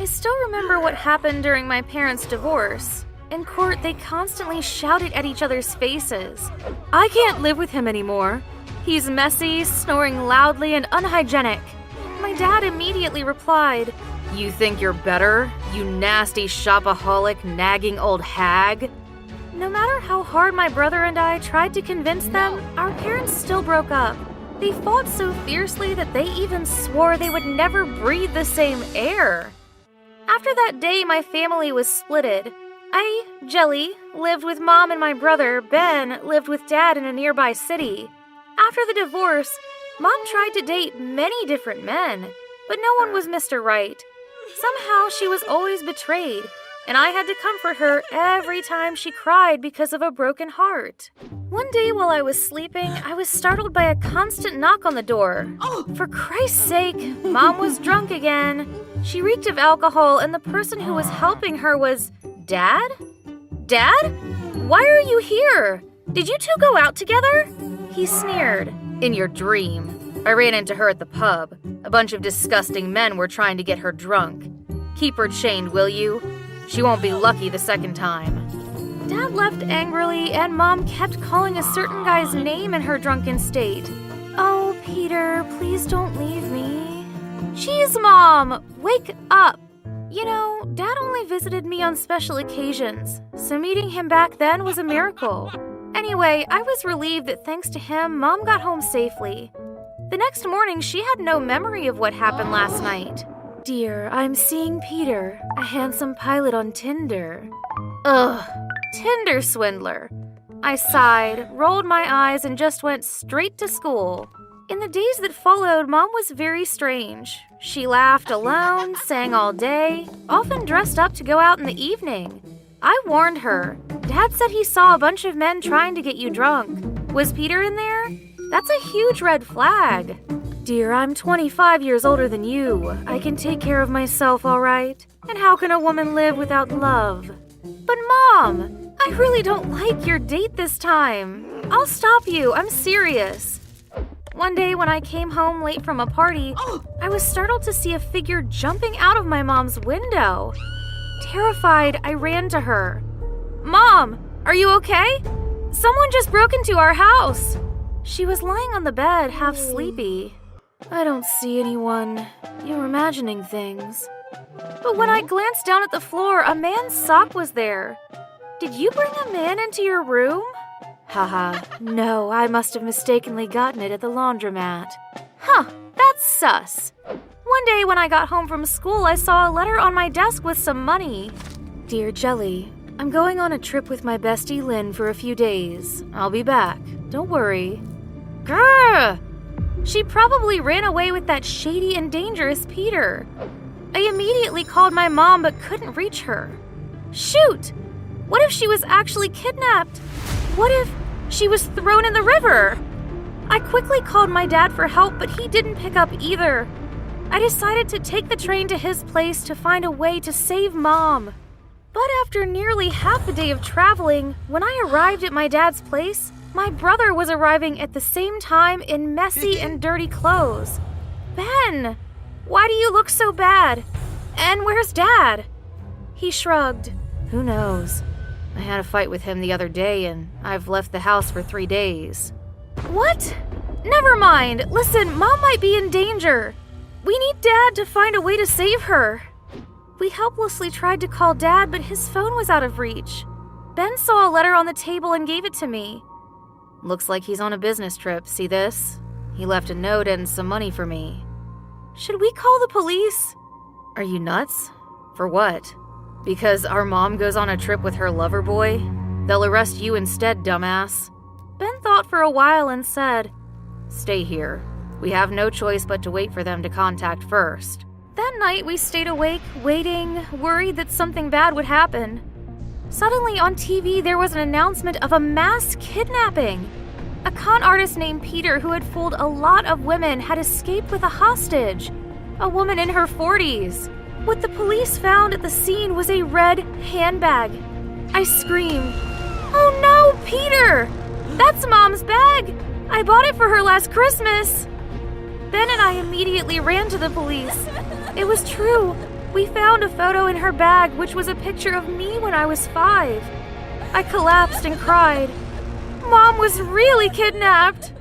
I still remember what happened during my parents' divorce. In court, they constantly shouted at each other's faces. I can't live with him anymore. He's messy, snoring loudly, and unhygienic. My dad immediately replied, You think you're better, you nasty shopaholic, nagging old hag? No matter how hard my brother and I tried to convince them, our parents still broke up. They fought so fiercely that they even swore they would never breathe the same air. After that day, my family was splitted. I, Jelly, lived with Mom and my brother, Ben, lived with Dad in a nearby city. After the divorce, Mom tried to date many different men, but no one was Mr. Right. Somehow she was always betrayed, and I had to comfort her every time she cried because of a broken heart. One day while I was sleeping, I was startled by a constant knock on the door. For Christ's sake, Mom was drunk again. She reeked of alcohol, and the person who was helping her was... Dad? Dad? Why are you here? Did you two go out together? He sneered. In your dream. I ran into her at the pub. A bunch of disgusting men were trying to get her drunk. Keep her chained, will you? She won't be lucky the second time. Dad left angrily, and Mom kept calling a certain guy's name in her drunken state. Oh, Peter, please don't leave me. Jeez, Mom! Wake up! You know, Dad only visited me on special occasions, so meeting him back then was a miracle. Anyway, I was relieved that thanks to him, Mom got home safely. The next morning, she had no memory of what happened last night. Dear, I'm seeing Peter, a handsome pilot on Tinder. Ugh, Tinder swindler. I sighed, rolled my eyes, and just went straight to school. In the days that followed, Mom was very strange. She laughed alone, sang all day, often dressed up to go out in the evening. I warned her. Dad said he saw a bunch of men trying to get you drunk. Was Peter in there? That's a huge red flag. Dear, I'm 25 years older than you. I can take care of myself, all right? And how can a woman live without love? But Mom, I really don't like your date this time. I'll stop you, I'm serious. One day when I came home late from a party, I was startled to see a figure jumping out of my mom's window. Terrified, I ran to her. Mom, are you okay? Someone just broke into our house. She was lying on the bed, half sleepy. I don't see anyone. You're imagining things. But when I glanced down at the floor, a man's sock was there. Did you bring a man into your room? Haha, no, I must have mistakenly gotten it at the laundromat. Huh, that's sus. One day when I got home from school, I saw a letter on my desk with some money. Dear Jelly, I'm going on a trip with my bestie Lynn for a few days. I'll be back. Don't worry. Grr! She probably ran away with that shady and dangerous Peter. I immediately called my mom but couldn't reach her. Shoot! What if she was actually kidnapped? What if she was thrown in the river? I quickly called my dad for help, but he didn't pick up either. I decided to take the train to his place to find a way to save Mom. But after nearly half a day of traveling, when I arrived at my dad's place, my brother was arriving at the same time in messy and dirty clothes. Ben, why do you look so bad? And where's Dad? He shrugged. Who knows? I had a fight with him the other day, and I've left the house for 3 days. What? Never mind. Listen, Mom might be in danger. We need Dad to find a way to save her. We helplessly tried to call Dad, but his phone was out of reach. Ben saw a letter on the table and gave it to me. Looks like he's on a business trip. See this? He left a note and some money for me. Should we call the police? Are you nuts? For what? Because our mom goes on a trip with her lover boy? They'll arrest you instead, dumbass. Ben thought for a while and said, Stay here. We have no choice but to wait for them to contact first. That night we stayed awake, waiting, worried that something bad would happen. Suddenly on TV there was an announcement of a mass kidnapping. A con artist named Peter who had fooled a lot of women had escaped with a hostage, a woman in her 40s. What the police found at the scene was a red handbag. I screamed, Oh no, Peter! That's Mom's bag! I bought it for her last Christmas! Ben and I immediately ran to the police. It was true. We found a photo in her bag which was a picture of me when I was 5. I collapsed and cried. Mom was really kidnapped!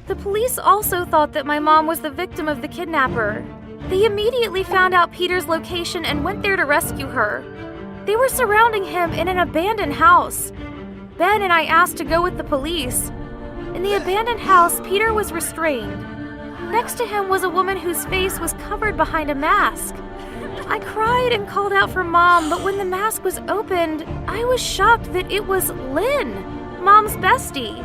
The police also thought that my mom was the victim of the kidnapper. They immediately found out Peter's location and went there to rescue her. They were surrounding him in an abandoned house. Ben and I asked to go with the police. In the abandoned house, Peter was restrained. Next to him was a woman whose face was covered behind a mask. I cried and called out for Mom, but when the mask was opened, I was shocked that it was Lynn, Mom's bestie.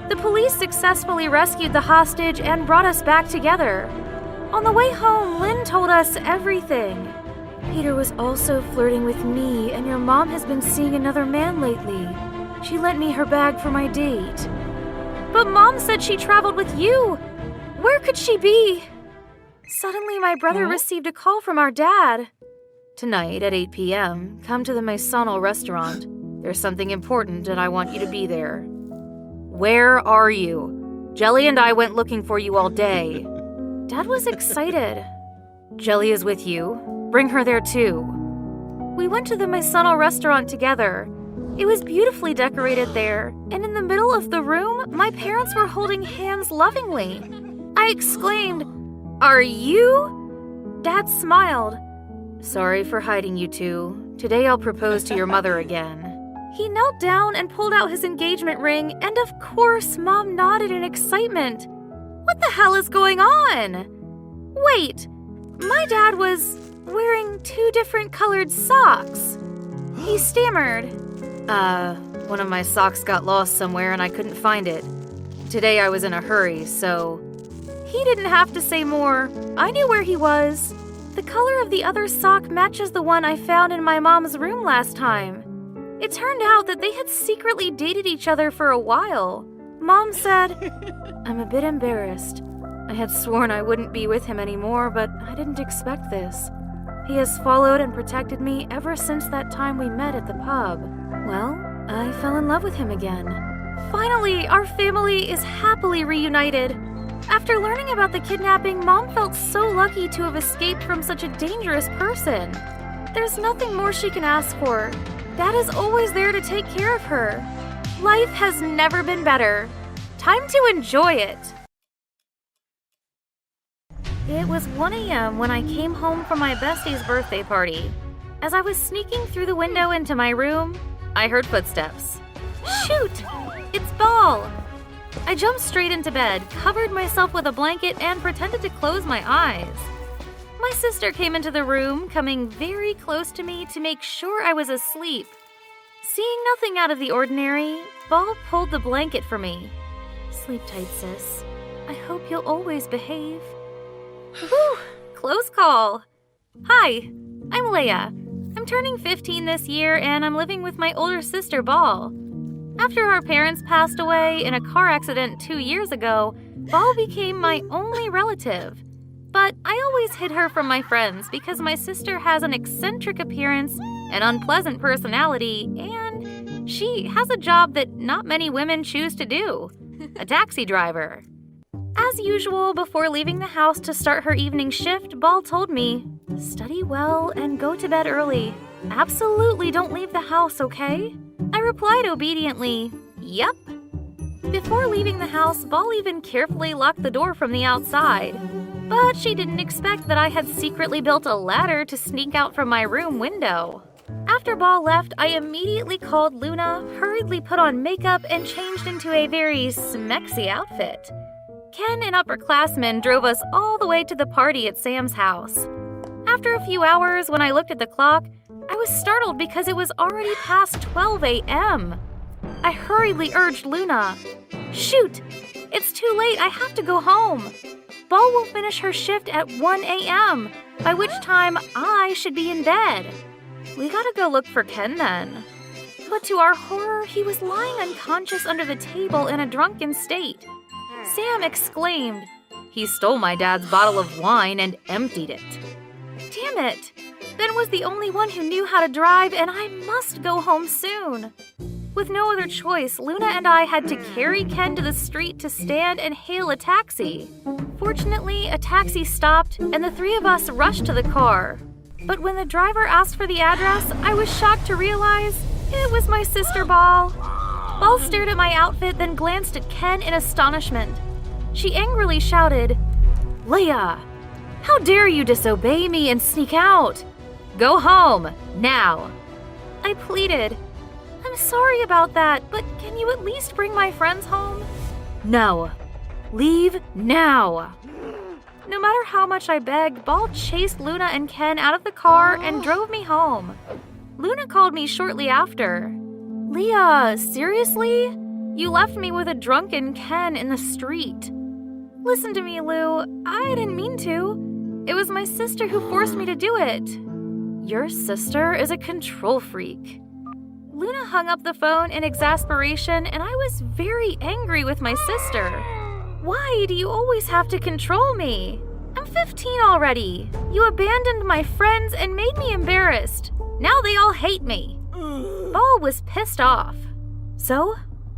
The police successfully rescued the hostage and brought us back together. On the way home, Lynn told us everything. Peter was also flirting with me, and your mom has been seeing another man lately. She lent me her bag for my date. But Mom said she traveled with you. Where could she be? Suddenly, my brother received a call from our dad. Tonight at 8 p.m., come to the Maisonal restaurant. There's something important and I want you to be there. Where are you? Jelly and I went looking for you all day. Dad was excited. Jelly is with you. Bring her there too. We went to the Maisonal restaurant together. It was beautifully decorated there, and in the middle of the room, my parents were holding hands lovingly. I exclaimed, "Are you?" Dad smiled. Sorry for hiding you two. Today I'll propose to your mother again. He knelt down and pulled out his engagement ring, and of course, Mom nodded in excitement. What the hell is going on? Wait, my dad was wearing 2 different colored socks. He stammered. One of my socks got lost somewhere and I couldn't find it. Today I was in a hurry, so... He didn't have to say more. I knew where he was. The color of the other sock matches the one I found in my mom's room last time. It turned out that they had secretly dated each other for a while. Mom said, I'm a bit embarrassed. I had sworn I wouldn't be with him anymore, but I didn't expect this. He has followed and protected me ever since that time we met at the pub. Well, I fell in love with him again. Finally, our family is happily reunited. After learning about the kidnapping, Mom felt so lucky to have escaped from such a dangerous person. There's nothing more she can ask for. Dad is always there to take care of her. Life has never been better. Time to enjoy it. It was 1 a.m. when I came home from my bestie's birthday party. As I was sneaking through the window into my room, I heard footsteps. Shoot! It's Ball! I jumped straight into bed, covered myself with a blanket, and pretended to close my eyes. My sister came into the room, coming very close to me to make sure I was asleep. Seeing nothing out of the ordinary, Ball pulled the blanket for me. Sleep tight, sis. I hope you'll always behave. Whew, close call. Hi, I'm Leia. I'm turning 15 this year, and I'm living with my older sister, Ball. After our parents passed away in a car accident 2 years ago, Ball became my only relative. But I always hid her from my friends because my sister has an eccentric appearance, an unpleasant personality, and she has a job that not many women choose to do, a taxi driver. As usual, before leaving the house to start her evening shift, Ball told me, study well and go to bed early. Absolutely don't leave the house, okay? I replied obediently, yep. Before leaving the house, Ball even carefully locked the door from the outside. But she didn't expect that I had secretly built a ladder to sneak out from my room window. After Ball left, I immediately called Luna, hurriedly put on makeup, and changed into a very smexy outfit. Ken, an upperclassman, drove us all the way to the party at Sam's house. After a few hours, when I looked at the clock, I was startled because it was already past 12 a.m. I hurriedly urged Luna, shoot, it's too late, I have to go home. Ball will finish her shift at 1 a.m., by which time I should be in bed. We gotta go look for Ken then. But to our horror, he was lying unconscious under the table in a drunken state. Sam exclaimed, he stole my dad's bottle of wine and emptied it. Damn it! Ben was the only one who knew how to drive, and I must go home soon. With no other choice, Luna and I had to carry Ken to the street to stand and hail a taxi. Fortunately, a taxi stopped, and the 3 of us rushed to the car. But when the driver asked for the address, I was shocked to realize it was my sister Ball. Ball stared at my outfit, then glanced at Ken in astonishment. She angrily shouted, "Leah, how dare you disobey me and sneak out? Go home, now." I pleaded, "I'm sorry about that, but can you at least bring my friends home?" "No. Leave now." No matter how much I begged, Ball chased Luna and Ken out of the car and drove me home. Luna called me shortly after. "Leah, seriously? You left me with a drunken Ken in the street." "Listen to me, Lou. I didn't mean to. It was my sister who forced me to do it." "Your sister is a control freak." Luna hung up the phone in exasperation, and I was very angry with my sister. "Why do you always have to control me? I'm 15 already. You abandoned my friends and made me embarrassed. Now they all hate me." Ball was pissed off. "So,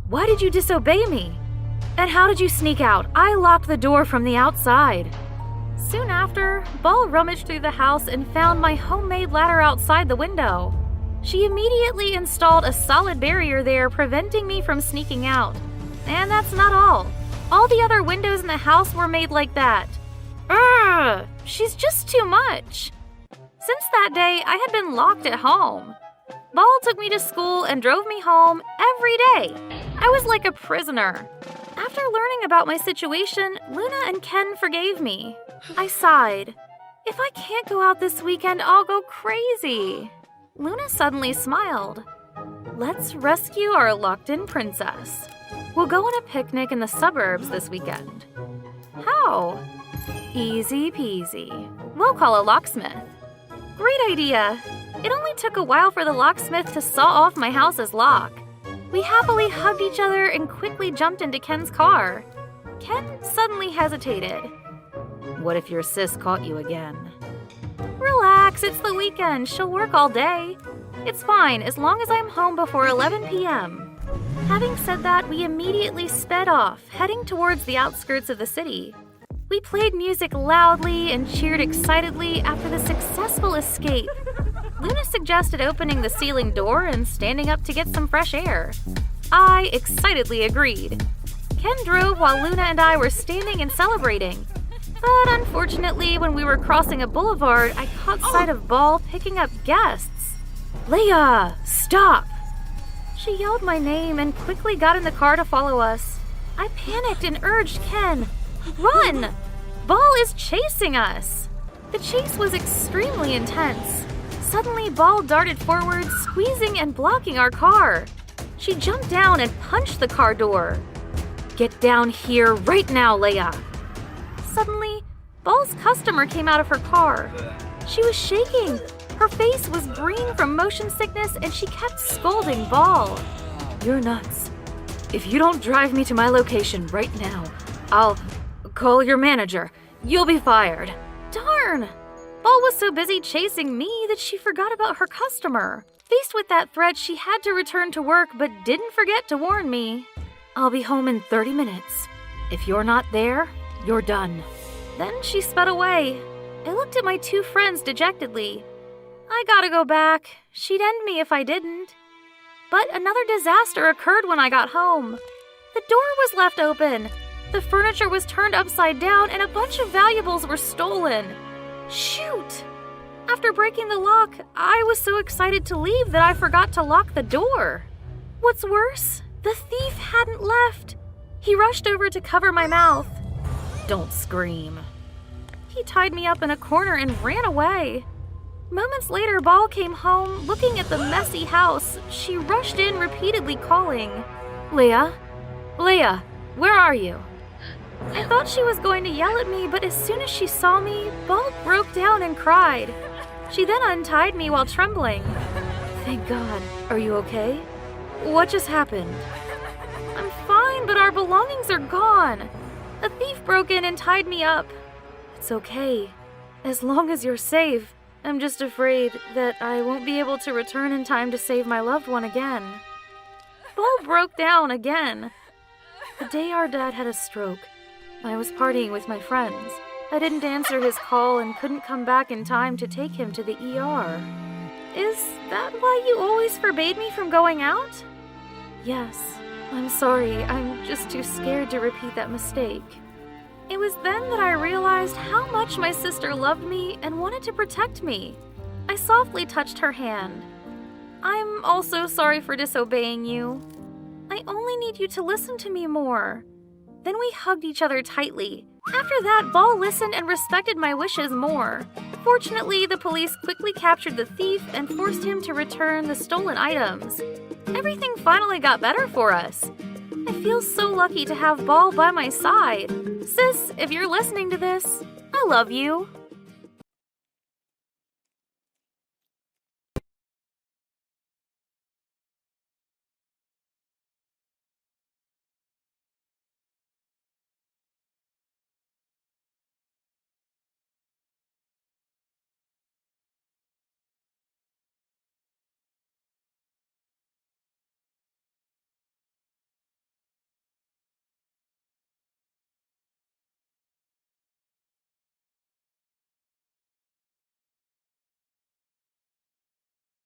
why did you disobey me? And how did you sneak out? I locked the door from the outside." Soon after, Ball rummaged through the house and found my homemade ladder outside the window. She immediately installed a solid barrier there, preventing me from sneaking out. And that's not all. All the other windows in the house were made like that. Ugh, she's just too much. Since that day, I had been locked at home. Ball took me to school and drove me home every day. I was like a prisoner. After learning about my situation, Luna and Ken forgave me. I sighed. If I can't go out this weekend, I'll go crazy. Luna suddenly smiled. Let's rescue our locked-in princess. We'll go on a picnic in the suburbs this weekend. How? Easy peasy. We'll call a locksmith. Great idea. It only took a while for the locksmith to saw off my house's lock. We happily hugged each other and quickly jumped into Ken's car. Ken suddenly hesitated. What if your sis caught you again? Relax, it's the weekend. She'll work all day. It's fine, as long as I'm home before 11 p.m. Having said that, we immediately sped off, heading towards the outskirts of the city. We played music loudly and cheered excitedly after the successful escape. Luna suggested opening the ceiling door and standing up to get some fresh air. I excitedly agreed. Ken drove while Luna and I were standing and celebrating. But unfortunately, when we were crossing a boulevard, I caught sight of Ball picking up guests. Leah, stop! She yelled my name and quickly got in the car to follow us. I panicked and urged Ken, run! Ball is chasing us! The chase was extremely intense. Suddenly, Ball darted forward, squeezing and blocking our car. She jumped down and punched the car door. Get down here right now, Leah! Suddenly, Ball's customer came out of her car. She was shaking. Her face was green from motion sickness and she kept scolding Ball. You're nuts. If you don't drive me to my location right now, I'll call your manager. You'll be fired. Darn! Ball was so busy chasing me that she forgot about her customer. Faced with that threat, she had to return to work but didn't forget to warn me. I'll be home in 30 minutes. If you're not there, you're done. Then she sped away. I looked at my two friends dejectedly. I gotta go back. She'd end me if I didn't. But another disaster occurred when I got home. The door was left open. The furniture was turned upside down and a bunch of valuables were stolen. Shoot! After breaking the lock, I was so excited to leave that I forgot to lock the door. What's worse, the thief hadn't left. He rushed over to cover my mouth. Don't scream. He tied me up in a corner and ran away. Moments later, Ball came home, looking at the messy house. She rushed in, repeatedly calling, Leah? Leah, where are you? I thought she was going to yell at me, but as soon as she saw me, Ball broke down and cried. She then untied me while trembling. Thank God. Are you okay? What just happened? I'm fine, but our belongings are gone. A thief broke in and tied me up. It's okay. As long as you're safe. I'm just afraid that I won't be able to return in time to save my loved one again. Ball broke down again. The day our dad had a stroke, I was partying with my friends. I didn't answer his call and couldn't come back in time to take him to the ER. Is that why you always forbade me from going out? Yes. I'm sorry. I'm just too scared to repeat that mistake. It was then that I realized how much my sister loved me and wanted to protect me. I softly touched her hand. I'm also sorry for disobeying you. I only need you to listen to me more. Then we hugged each other tightly. After that, Ball listened and respected my wishes more. Fortunately, the police quickly captured the thief and forced him to return the stolen items. Everything finally got better for us. I feel so lucky to have Ball by my side. Sis, if you're listening to this, I love you.